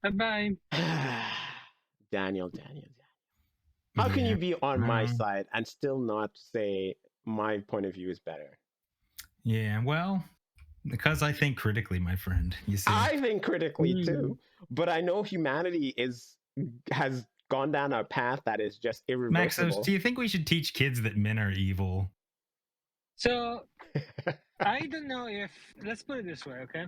Bye-bye. Daniel, Daniel. How can Yeah. you be on my side and still not say my point of view is better? Yeah, well, because I think critically, my friend. You see, I think critically too, but I know humanity has gone down a path that is just irreversible. Maxos, do you think we should teach kids that men are evil? So I don't know if, let's put it this way, okay?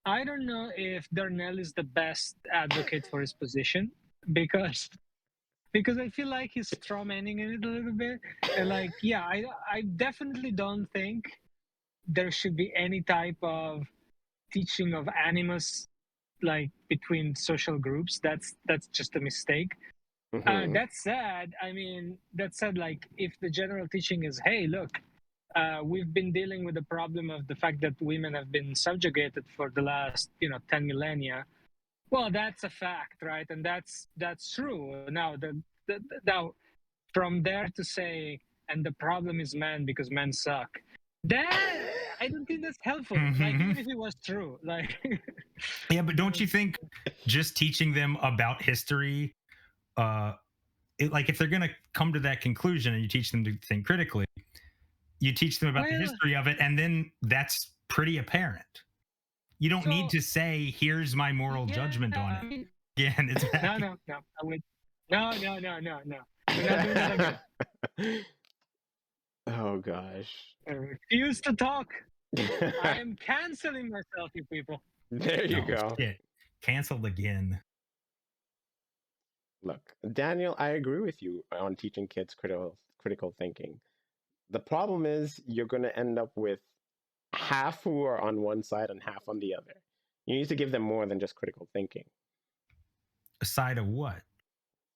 I don't know if Darnell is the best advocate for his position because I feel like he's strawmanning it a little bit. And like, yeah, I definitely don't think there should be any type of teaching of animus like between social groups. That's just a mistake. Mhm. That said, like if the general teaching is, hey, look, we've been dealing with the problem of the fact that women have been subjugated for the last 10 millennia. Well, that's a fact, right? And that's true. Now now from there to say, and the problem is men because men suck, that I don't think that's helpful. Like, even if it was true, like Yeah, but don't you think just teaching them about history, like if they're going to come to that conclusion and you teach them to think critically, you teach them about the history of it, and then that's pretty apparent. You don't need to say, "Here's my moral judgment on it." Again, it's no. I would no. We're not doing that again. Oh gosh. I refuse to talk. I am canceling myself, you people. There you go. Shit. Canceled again. Look, Daniel, I agree with you on teaching kids critical thinking. The problem is you're going to end up with half who are on one side and half on the other. You need to give them more than just critical thinking. A side of what?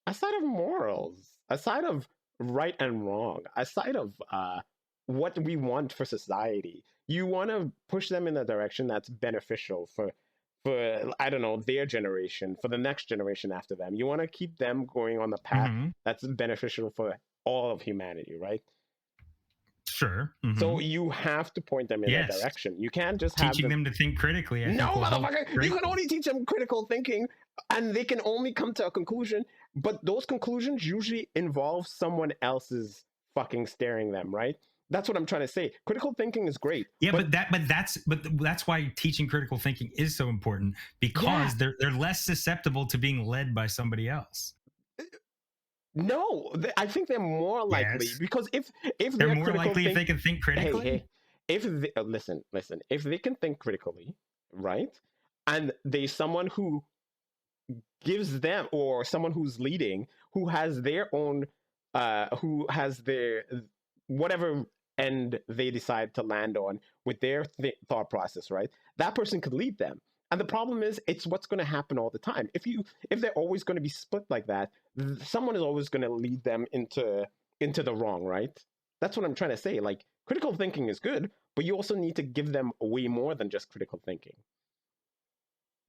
A side of morals, a side of right and wrong, a side of what we want for society. You want to push them in a direction that's beneficial for I don't know, their generation, for the next generation after them. You want to keep them going on the path that's beneficial for all of humanity, right? Sure. So you have to point them in that direction. You can't just teaching them to think critically. No, motherfucker, you can only teach them critical thinking, and they can only come to a conclusion. But those conclusions usually involve someone else's fucking staring them, right? That's what I'm trying to say. Critical thinking is great. Yeah, but that's why teaching critical thinking is so important, because they're less susceptible to being led by somebody else. No, I think they're more likely because if they're more likely if they can think critically. Hey, if they, listen, if they can think critically, right, and there's someone who gives them, or someone who's leading, who has their own, who has their whatever end they decide to land on with their thought process, right? That person could lead them. And the problem is, it's what's going to happen all the time. If they're always going to be split like that, someone is always going to lead them into the wrong, right? That's what I'm trying to say. Like, critical thinking is good, but you also need to give them way more than just critical thinking.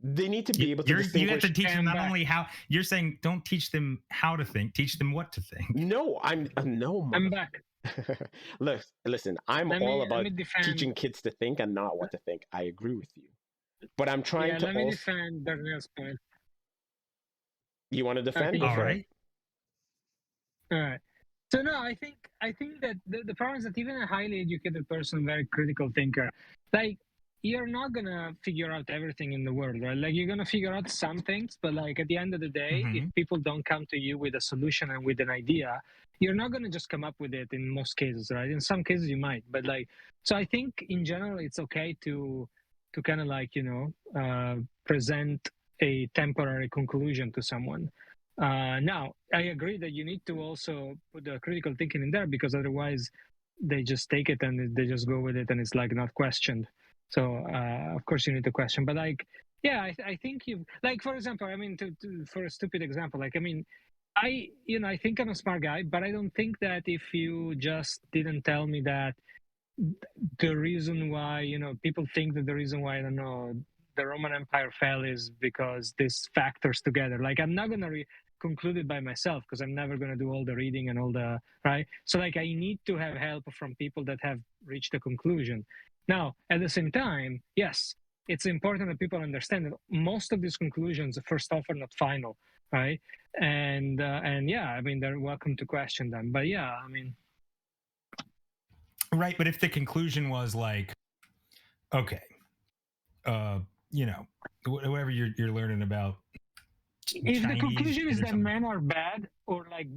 They need to be able to distinguish. You have to teach them not only how. You're saying don't teach them how to think, teach them what to think. No, I'm back. Listen, I'm all about teaching kids to think and not what to think. I agree with you. But I'm trying to let me defend Darnell's point. You want to defend? All right. All right. So no, I think that the problem is that even a highly educated person, very critical thinker, like, you're not gonna figure out everything in the world, right? Like, you're gonna figure out some things, but like at the end of the day, if people don't come to you with a solution and with an idea, you're not gonna just come up with it in most cases, right? In some cases you might, but like, so I think in general it's okay to kind of like, present a temporary conclusion to someone. Now, I agree that you need to also put the critical thinking in there, because otherwise they just take it and they just go with it and it's like not questioned. So of course you need to question, but like, yeah, I think you, like, for example, I mean, for a stupid example, like, I mean, I think I'm a smart guy, but I don't think that if you just didn't tell me that the reason why, people think that the reason why, I don't know, the Roman Empire fell is because these factors together. Like, I'm not going to conclude it by myself, because I'm never going to do all the reading and all the, right? So like, I need to have help from people that have reached a conclusion. Now, at the same time, yes, it's important that people understand that most of these conclusions, first off, are not final, right? And yeah, I mean, they're welcome to question them. But yeah, I mean, right. But if the conclusion was like, okay, you know, whatever you're learning about, if the Chinese conclusion shit is or that something. men are bad, or like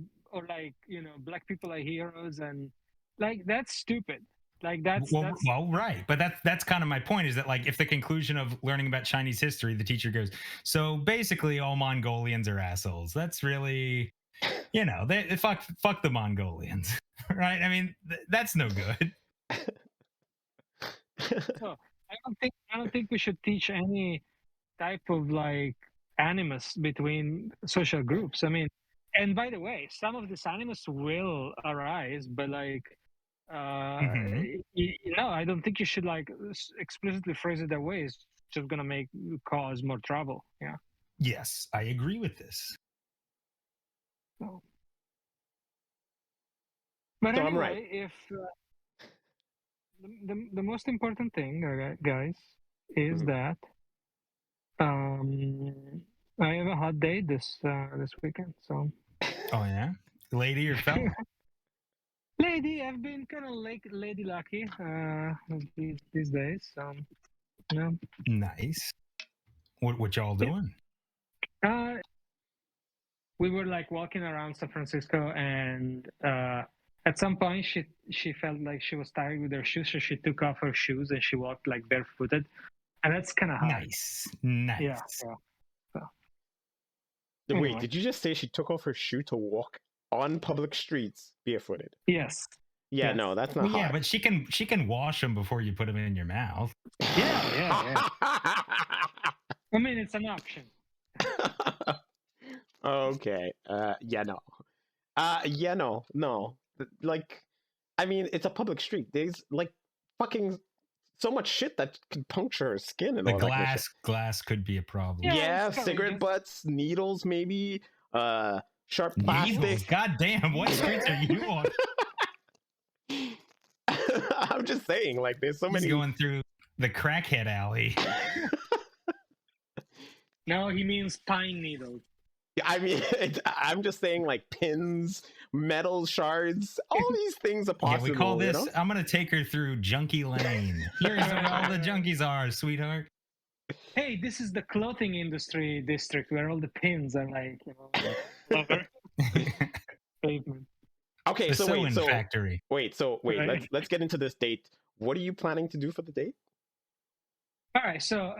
you know, black people are heroes, and like that's stupid. Like that's Well, right, but that's kind of my point. Is that like if the conclusion of learning about Chinese history, the teacher goes, so basically all Mongolians are assholes. That's really, you know, they fuck the Mongolians, right? I mean, that's no good. so I don't think we should teach any type of like animus between social groups. I mean, and by the way, some of this animus will arise, but like no, I don't think you should like explicitly phrase it that way. It's just gonna cause more trouble. Yeah. Yes, I agree with this. So, but So anyway, I'm right. if the most important thing, guys, is Mhm. that I have a hot date this weekend. So, Oh yeah, lady or fella? lady, I've been kind of lady lucky these days. So, yeah. Nice. What y'all doing? We were like walking around San Francisco, and at some point she felt like she was tired with her shoes, so she took off her shoes and she walked like barefooted, and that's kind of hot. Nice. Yeah. So, Wait, anyway. did you just say she took off her shoe to walk on public streets barefooted? Yes. Yeah, Yes. no, that's not Well, hot. yeah, but she can wash them before you put them in your mouth. Yeah. I mean, it's an option. Okay. Yeah, no. Yeah, no. Like, I mean, it's a public street. There's like fucking so much shit that could puncture her skin and The all that kind of shit. glass could be a problem. Yeah, Yeah, cigarette butts, needles, maybe. Sharp plastic. Needles. God damn, what streets are you on? I'm just saying, like, there's so He's many. going through the crackhead alley. No, he means pine needles. I mean, I'm just saying, like, pins, metal shards, all these things are possible. Yeah, we call this, you know? I'm going to take her through Junkie Lane. Here's where all the junkies are, sweetheart. Hey, this is the clothing industry district where all the pins are like, you know, over pavement. Okay, The so sewing factory. wait, Right. let's get into this date. What are you planning to do for the date? All right, so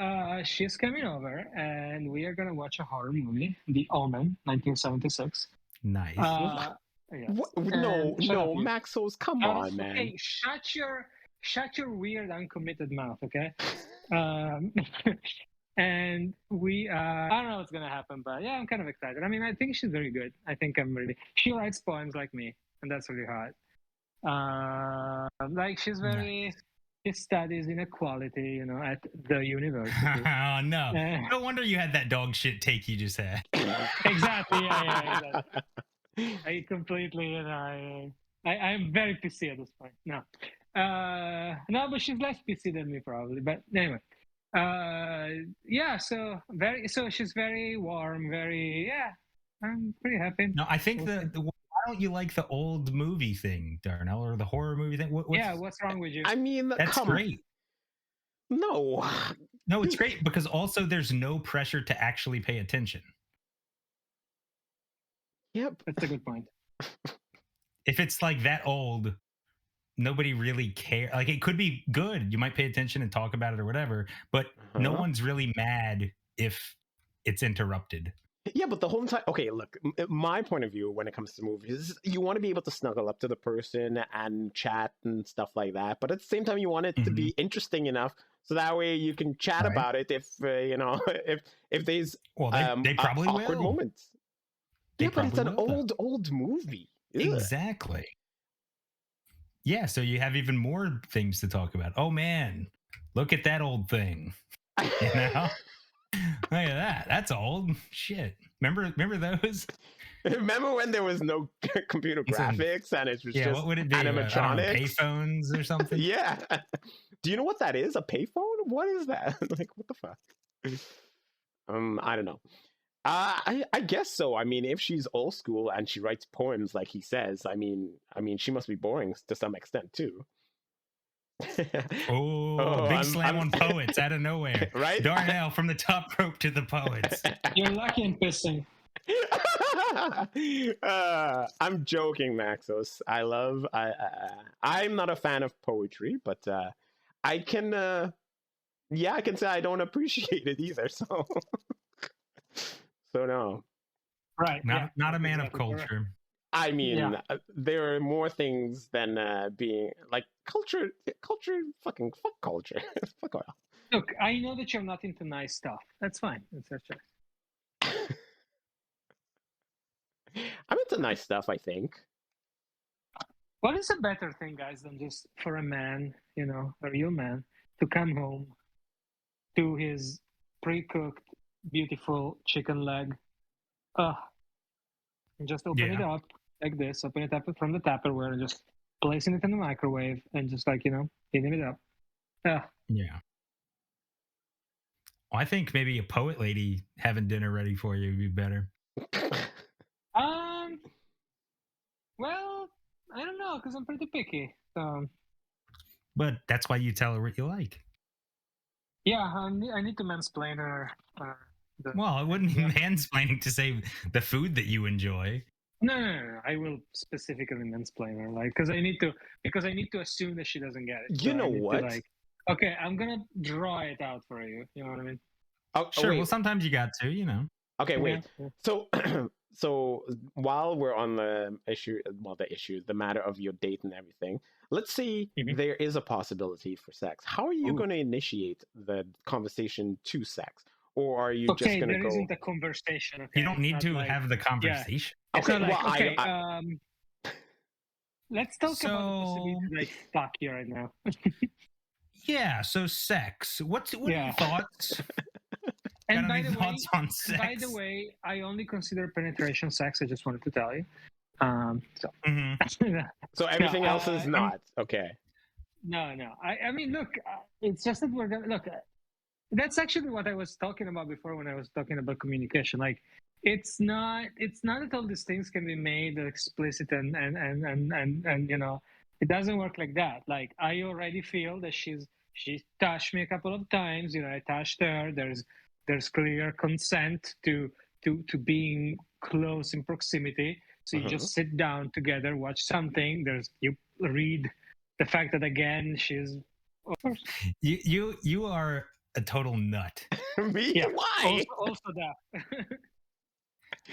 she's coming over, and we are gonna watch a horror movie, The Omen, 1976. Nice. Yes. What? No, And shut up, you. Maxos, come on, man. Okay, shut your weird, uncommitted mouth, okay? And we, I don't know what's gonna happen, but yeah, I'm kind of excited. I mean, I think she's very good. I think I'm really. She writes poems like me, and that's really hot. Like she's very. Nice. She studies inequality, you know, at the university. Oh, no. No wonder you had that dog shit take you just had. Exactly. Yeah. Exactly. I completely, you know, I'm very PC at this point. No, but she's less PC than me probably. But anyway, yeah. So she's very warm, I'm pretty happy. No, I think why don't you like the old movie thing, Darnell, or the horror movie thing? What's wrong with you? I mean, That's great. No, it's great because also there's no pressure to actually pay attention. Yep, that's a good point. If it's like that old, nobody really cares. Like it could be good. You might pay attention and talk about it or whatever, but no one's really mad if it's interrupted. Yeah, but the whole time, okay, look, my point of view when it comes to movies is you want to be able to snuggle up to the person and chat and stuff like that. But at the same time, you want it to be interesting enough so that way you can chat about it if, you know, if there's they probably awkward will. moments. Yeah, but it's an old movie. Exactly. Yeah, so you have even more things to talk about. Oh, man, look at that old thing. You know? Look at that. That's old. Shit. Remember those? Remember when there was no computer graphics and it was just what would it be? animatronics? Payphones or something? Yeah. Do you know what that is? A payphone What is that? Like, what the fuck? I don't know. I guess so. I mean, if she's old school and she writes poems like he says, I mean, she must be boring to some extent too. Oh, big slam on poets out of nowhere. Right? Darnell from the top rope to the poets. You're lucky in pissing. I'm joking, Maxos. I'm not a fan of poetry, but I can I can say I don't appreciate it either. So no. Right. Not a man of culture. I mean, there are more things than being like culture. Fucking fuck culture. Fuck off. Look, I know that you're not into nice stuff. That's fine. It's your choice. I'm into nice stuff, I think. What is a better thing, guys, than just for a man, a real man, to come home to his pre-cooked, beautiful chicken leg, and just open it up like this, open it up from the Tupperware, and just placing it in the microwave, and just heating it up. Yeah. Well, I think maybe a poet lady having dinner ready for you would be better. Well, I don't know, because I'm pretty picky. But that's why you tell her what you like. Yeah, I need to mansplain her. Well, it wouldn't be mansplaining to say the food that you enjoy. No. I will specifically mansplain her, because I need to assume that she doesn't get it. You know what? Okay, I'm gonna draw it out for you. You know what I mean? Oh, sure. Well, sometimes you got to, Okay, wait. Yeah. So while we're on the matter of your date and everything, let's say there is a possibility for sex. How are you going to initiate the conversation to sex? Or are you just going to go... there isn't a conversation. Okay? You don't need to have the conversation. Yeah. Okay, let's talk about the possibility fuck you right now. Yeah, so sex. What are your thoughts? And by the way, I only consider penetration sex. I just wanted to tell you. So everything else is not okay. No. I mean, look, it's just that we're gonna look. That's actually what I was talking about before when I was talking about communication. Like, it's not that all these things can be made explicit and it doesn't work like that. Like, I already feel that she touched me a couple of times. I touched her. There's clear consent to being close in proximity. So you just sit down together, watch something. You read the fact that again she's. You are a total nut. Me? Yeah. Why? Also that.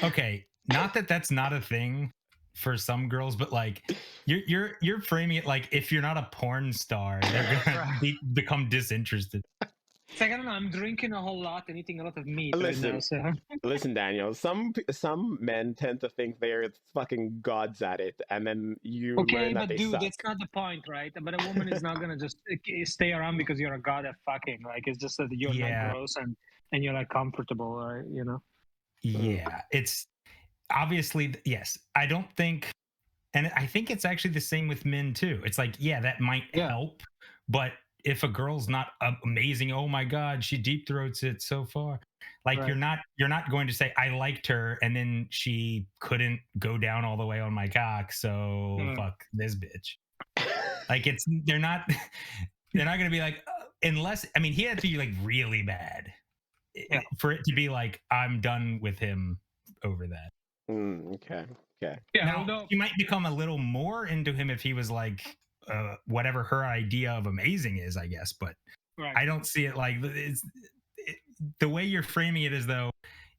Okay, not that that's not a thing for some girls, but like you're framing it like if you're not a porn star, they're gonna become disinterested. It's like, I don't know, I'm drinking a whole lot and eating a lot of meat listen, right now. So. Listen, Daniel, some men tend to think they're fucking gods at it, and then you learn that they suck. That's not the point, right? But a woman is not going to just stay around because you're a god at fucking. Like, it's just that you're not gross and you're like comfortable, or, Yeah, it's obviously, yes. I don't think, and I think it's actually the same with men too. It's like, that might help, but if a girl's not amazing, oh my God, she deep throats it so far. Like, you're not going to say I liked her and then she couldn't go down all the way on my cock, so fuck this bitch. Like, they're not going to be like, unless, I mean, he had to be like really bad for it to be like, I'm done with him over that. Okay. Yeah. Now, you might become a little more into him if he was like, whatever her idea of amazing is, I guess, but I don't see it like the way you're framing it as though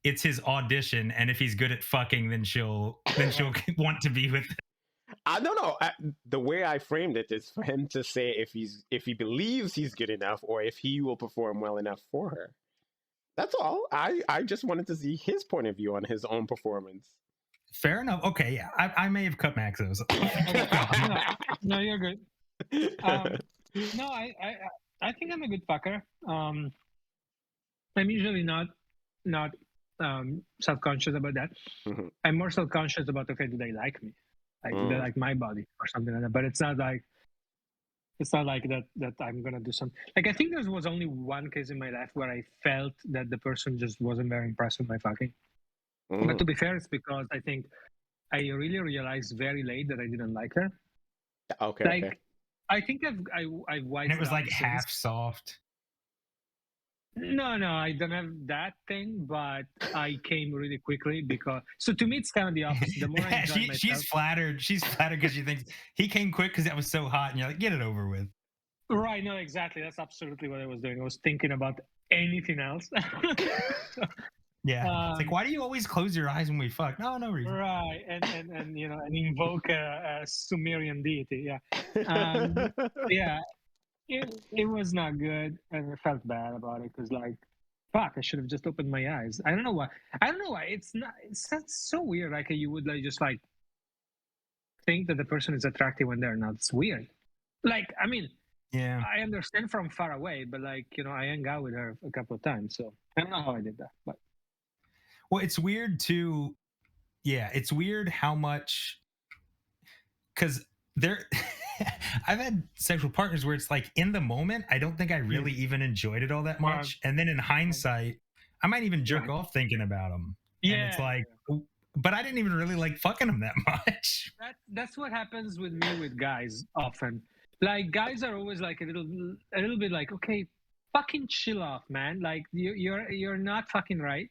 it's his audition, and if he's good at fucking, then she'll want to be with him. I don't know. The way I framed it is for him to say if he believes he's good enough, or if he will perform well enough for her. That's all. I just wanted to see his point of view on his own performance. Fair enough. Okay, yeah. I may have cut Maxos. No, you're good. No, I think I'm a good fucker. I'm usually not self-conscious about that. I'm more self-conscious about, okay, do they like me? Like, do they like my body or something like that? But it's not like It's not like that I'm gonna do something. Like I think there was only one case in my life where I felt that the person just wasn't very impressed with my fucking. But to be fair, it's because I think I really realized very late that I didn't like her. Okay. Like Okay. I think I've wised And it was up like since. half soft. No, I don't have that thing, but I came really quickly because. So to me, it's kind of the opposite. The more I enjoy myself, She's flattered. She's flattered because she thinks he came quick because that was so hot, and you're like, get it over with. right? No, exactly. That's absolutely what I was doing. I was thinking about anything else. Yeah, it's like, why do you always close your eyes when we fuck? No reason. Right, and you know, and invoke a Sumerian deity. Yeah, yeah. It was not good, and I felt bad about it because like, fuck, I should have just opened my eyes. I don't know why. It's not. It's so weird. Like you would like just like think that the person is attractive when they're not. It's weird. Like I mean, Yeah. I understand from far away, but like you know, I hung out with her a couple of times, so I don't know how I did that. But Well, it's weird too. Yeah, it's weird how much because there. I've had sexual partners where it's like in the moment, I don't think I really even enjoyed it all that much, and then in hindsight, I might even jerk off thinking about them. yeah, And it's like, but I didn't even really like fucking them that much. that's what happens with me with guys often. Like guys are always like a little bit like, okay, fucking chill off, man. Like you're not fucking right.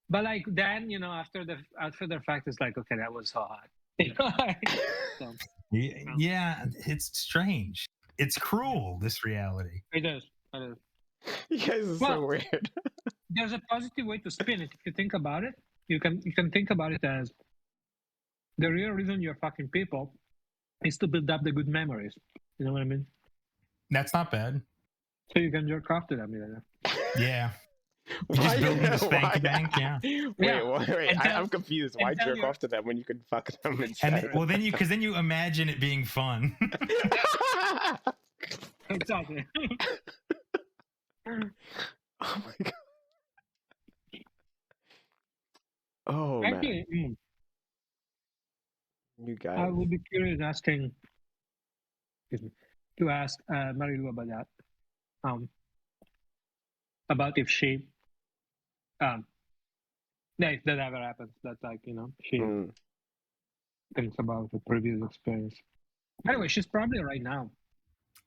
But like then you know after the fact it's like, okay, that was so hot. So, Yeah, it's strange. It's cruel, this reality. it is. You guys are so weird. There's a positive way to spin it. If you think about it, you can think about it as the real reason you're fucking people is to build up the good memories. You know what I mean? That's not bad. So you can jerk off to them. You know? Yeah. You just building the spanky bank, yeah. Wait. I'm confused. Why jerk off to them when you could fuck them instead? Well, then you imagine it being fun. Exactly. Oh my god. Oh Actually, man. You guys. I would be curious to ask Marilu about that. About if she, yeah, if that ever happens, that like you know she thinks about the previous experience. Anyway, she's probably right now.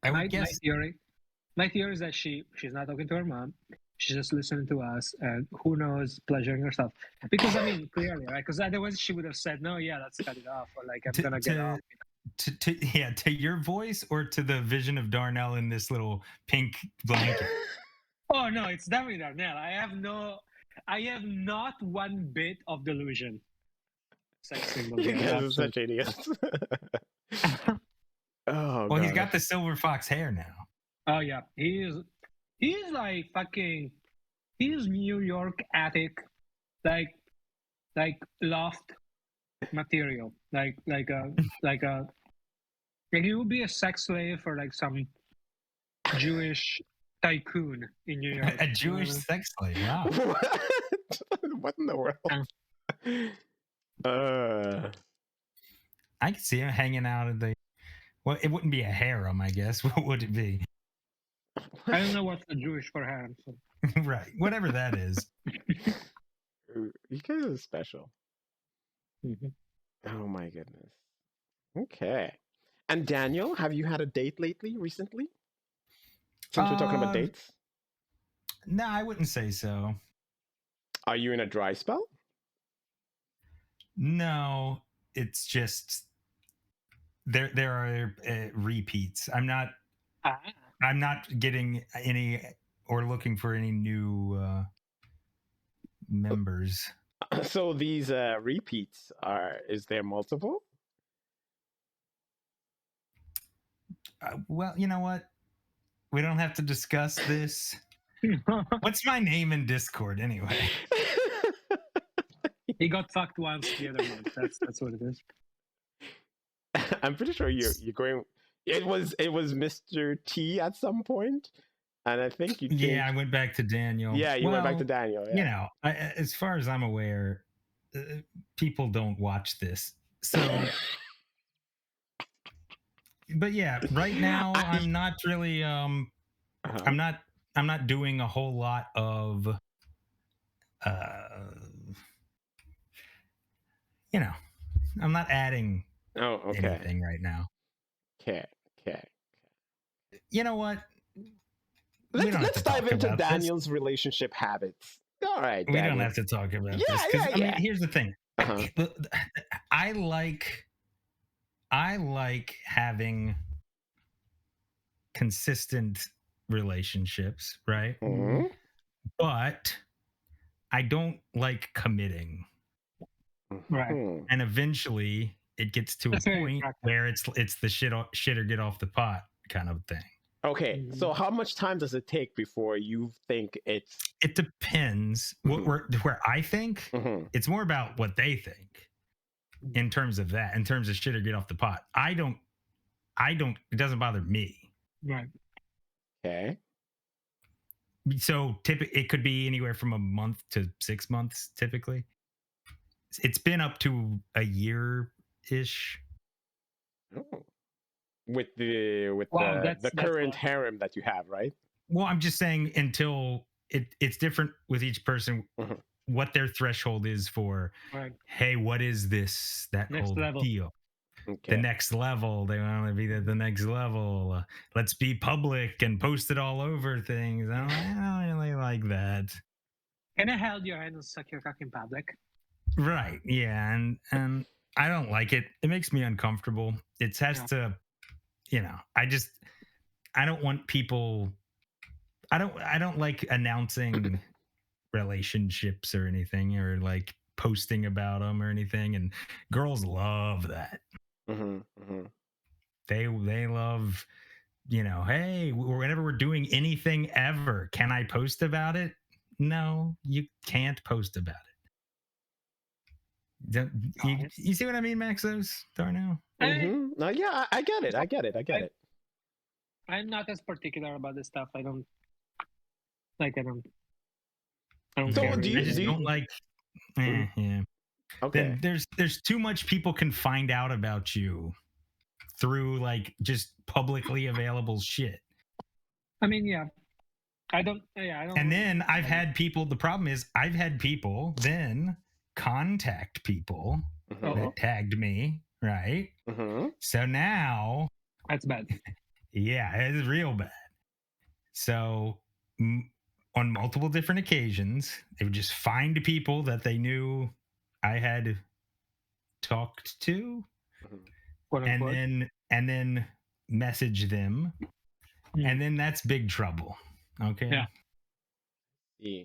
I would guess. My theory is that she's not talking to her mom. She's just listening to us, and who knows, pleasuring herself. Because I mean, clearly, right? Because otherwise, she would have said, "No, yeah, let's cut it off," or like, "I'm gonna get off." To your voice or to the vision of Darnell in this little pink blanket? Oh no, it's definitely Darnell. I have not one bit of delusion. Sex symbol. You guys are such idiots. Oh, well, God. He's got the silver fox hair now. Oh yeah, he's like fucking. He's New York attic, like loft material, like he would be a sex slave for like some Jewish tycoon in New York. A Jewish sex slave. Wow. What in the world? I could see him hanging out at the. Well, it wouldn't be a harem, I guess. What would it be? I don't know what's the Jewish for harem. So. Right, whatever that is. You guys are special. Mm-hmm. Oh my goodness. Okay. And Daniel, have you had a date recently? Since we're talking about dates? No, I wouldn't say so. Are you in a dry spell? No, it's just there are repeats. I'm not getting any or looking for any new members. So these repeats is there multiple? Well, you know what? We don't have to discuss this. What's my name in Discord anyway? He got fucked once the other month. That's what it is. I'm pretty sure you're going. It was Mr. T at some point, and I think you. Changed. Yeah, I went back to Daniel. Yeah, you went back to Daniel. Yeah. You know, as far as I'm aware, people don't watch this, so but yeah, right now I'm not really Uh-huh. I'm not doing a whole lot of you know, I'm not adding Oh, okay. anything right now. Okay. Okay. You know what? We Let's don't have to let's dive talk into about this. Daniel's relationship habits. All right, We don't Daniel. have to talk about Yeah, this because yeah, I mean, yeah. here's the thing. Uh-huh. I like having consistent relationships, right? Mhm. But I don't like committing. Right. Mhm. And eventually it gets to That's a very point attractive. where it's the shit or get off the pot kind of thing. Okay, Mhm. so how much time does it take before you think it's It depends. Mhm. Where I think Mhm. it's more about what they think in terms of that, in terms of shit or get off the pot. I don't, it doesn't bother me. Right. Okay. So it could be anywhere from a month to 6 months typically. It's been up to a year ish. Oh. With the Wow, that's a current lot. harem that you have, right? Well, I'm just saying until it's different with each person Mhm. what their threshold is for, Right. hey, what is this, that Next whole level. deal. Okay. The next level, they want to be at the next level. Let's be public and post it all over things. I don't really like that. Can I hold your hand and suck your cock in public? Right. Yeah. And I don't like it. It makes me uncomfortable. It has Yeah. to, I don't want people, I don't like announcing relationships or anything or like posting about them or anything. And girls love that. Mhm. Mhm. They love, hey, whenever we're doing anything ever, can I post about it? No, you can't post about it. You see what I mean, Maxos, Darnell? Mhm. No, yeah, I get it. I get it. I get it. I'm not as particular about this stuff. I don't like. I don't So care. do I you just do you, don't like. Mhm. Yeah. Okay. Then there's too much people can find out about you through like just publicly available shit. I mean, yeah. I don't. Yeah, I don't. And really then care I've about it. had people. The problem is I've had people then contact people Mhm. that tagged me, right? Mhm. So now, That's bad. yeah, it's real bad. So on multiple different occasions, they would just find people that they knew I had talked to, Mhm. Quote and unquote. then message them, Mm. and then that's big trouble. Okay. Yeah. Yeah.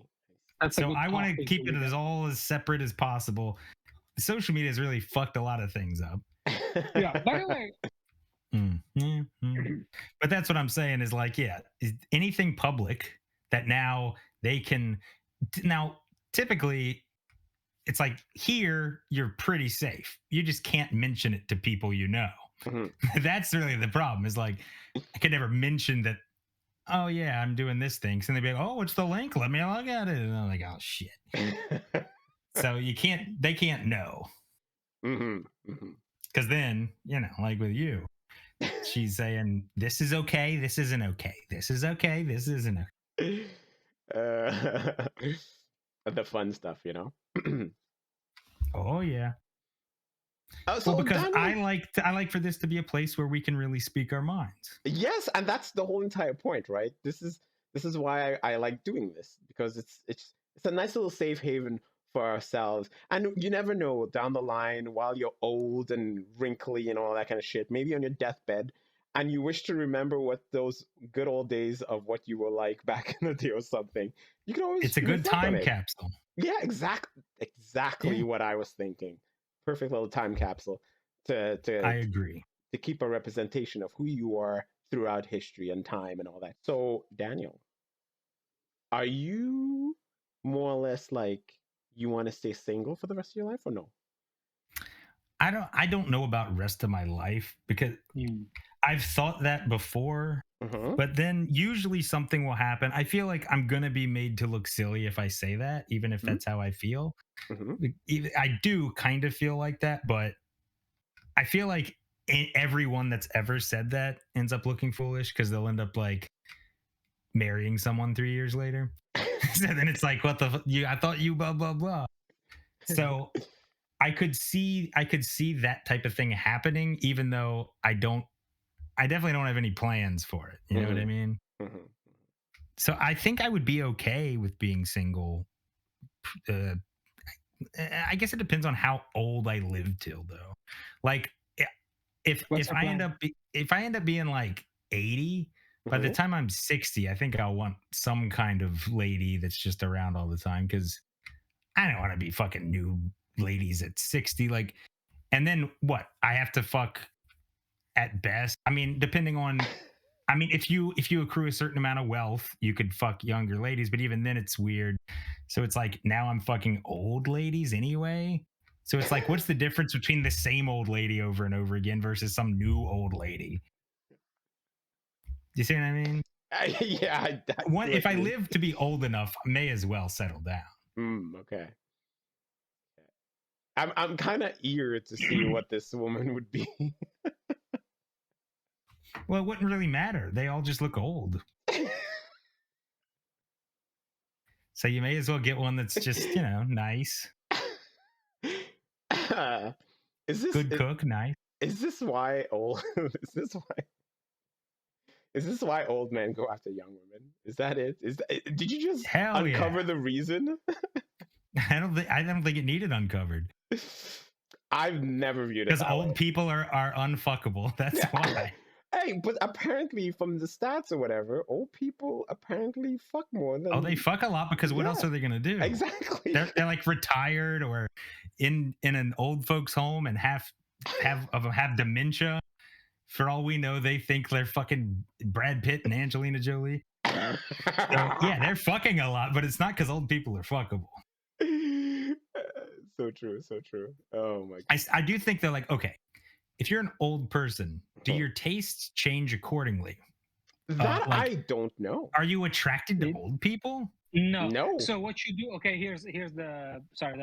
That's a So good I want to topic keep to it look as at. all as separate as possible. Social media has really fucked a lot of things up. Yeah. By the way. But that's what I'm saying is like, yeah, anything public that now they can. Now, typically, it's like here you're pretty safe. You just can't mention it to people you know. Mhm. That's really the problem. Is like I could never mention that. Oh yeah, I'm doing this thing. So they'd be like, "Oh, what's the link? Let me look at it." And I'm like, "Oh shit." So you can't. They can't know Mhm. Mhm. because then like with you, she's saying this is okay, this isn't okay, this is okay, this isn't okay. uh, the fun stuff, you know. Oh yeah. Well, So because I Daniel, like for this to be a place where we can really speak our minds. yes, and that's the whole entire point, right? This is why I like doing this, because it's a nice little safe haven for ourselves. And you never know, down the line, while you're old and wrinkly and all that kind of shit, maybe on your deathbed, and you wish to remember what those good old days of what you were like back in the day or something, you can always It's a good reflect on time it. capsule. Yeah, exactly Yeah, what I was thinking. Perfect little time capsule to I agree. to keep a representation of who you are throughout history and time and all that. So, Daniel, are you more or less like you want to stay single for the rest of your life or no? I don't know about rest of my life because Mm. I've thought that before, Mm-hmm. but then usually something will happen. I feel like I'm gonna be made to look silly if I say that, even if that's how I feel. Mm-hmm. I do kind of feel like that, but I feel like everyone that's ever said that ends up looking foolish because they'll end up like marrying someone 3 years later. So then it's like, what the I thought you blah blah blah. So I could see that type of thing happening, even though I definitely don't have any plans for it. You know what I mean? Mm-hmm. So I think I would be okay with being single. I guess it depends on how old I live till, though. Like, if I end up being like 80, by the time I'm 60, I think I'll want some kind of lady that's just around all the time, because I don't want to be fucking new ladies at 60. Like, and then what? I have to fuck at best. I mean, depending on. I mean, if you accrue a certain amount of wealth, you could fuck younger ladies, but even then it's weird. So it's like, now I'm fucking old ladies anyway. So it's like, what's the difference between the same old lady over and over again versus some new old lady? Do you see what I mean? Yeah. If I live to be old enough, I may as well settle down. Okay. I'm kind of eager to see what this woman would be. Well, it wouldn't really matter. They all just look old. So you may as well get one that's just, nice. Is this good cook? Nice. Is this why old? Is this why old men go after young women? Is that it? Did you just uncover the reason? I don't think it needed uncovered. I've never viewed it because old people are unfuckable. That's why. Hey, but apparently from the stats or whatever, old people apparently fuck more than. Oh, they fuck a lot because what else are they gonna do? Exactly. They're like retired or in an old folks home and have dementia. For all we know, they think they're fucking Brad Pitt and Angelina Jolie. So, yeah, they're fucking a lot, but it's not because old people are fuckable. So true, so true. Oh my God. I do think they're like, okay, if you're an old person, do your tastes change accordingly? That I don't know. Are you attracted to old people? No. No. So what you do? Okay, here's the. Sorry,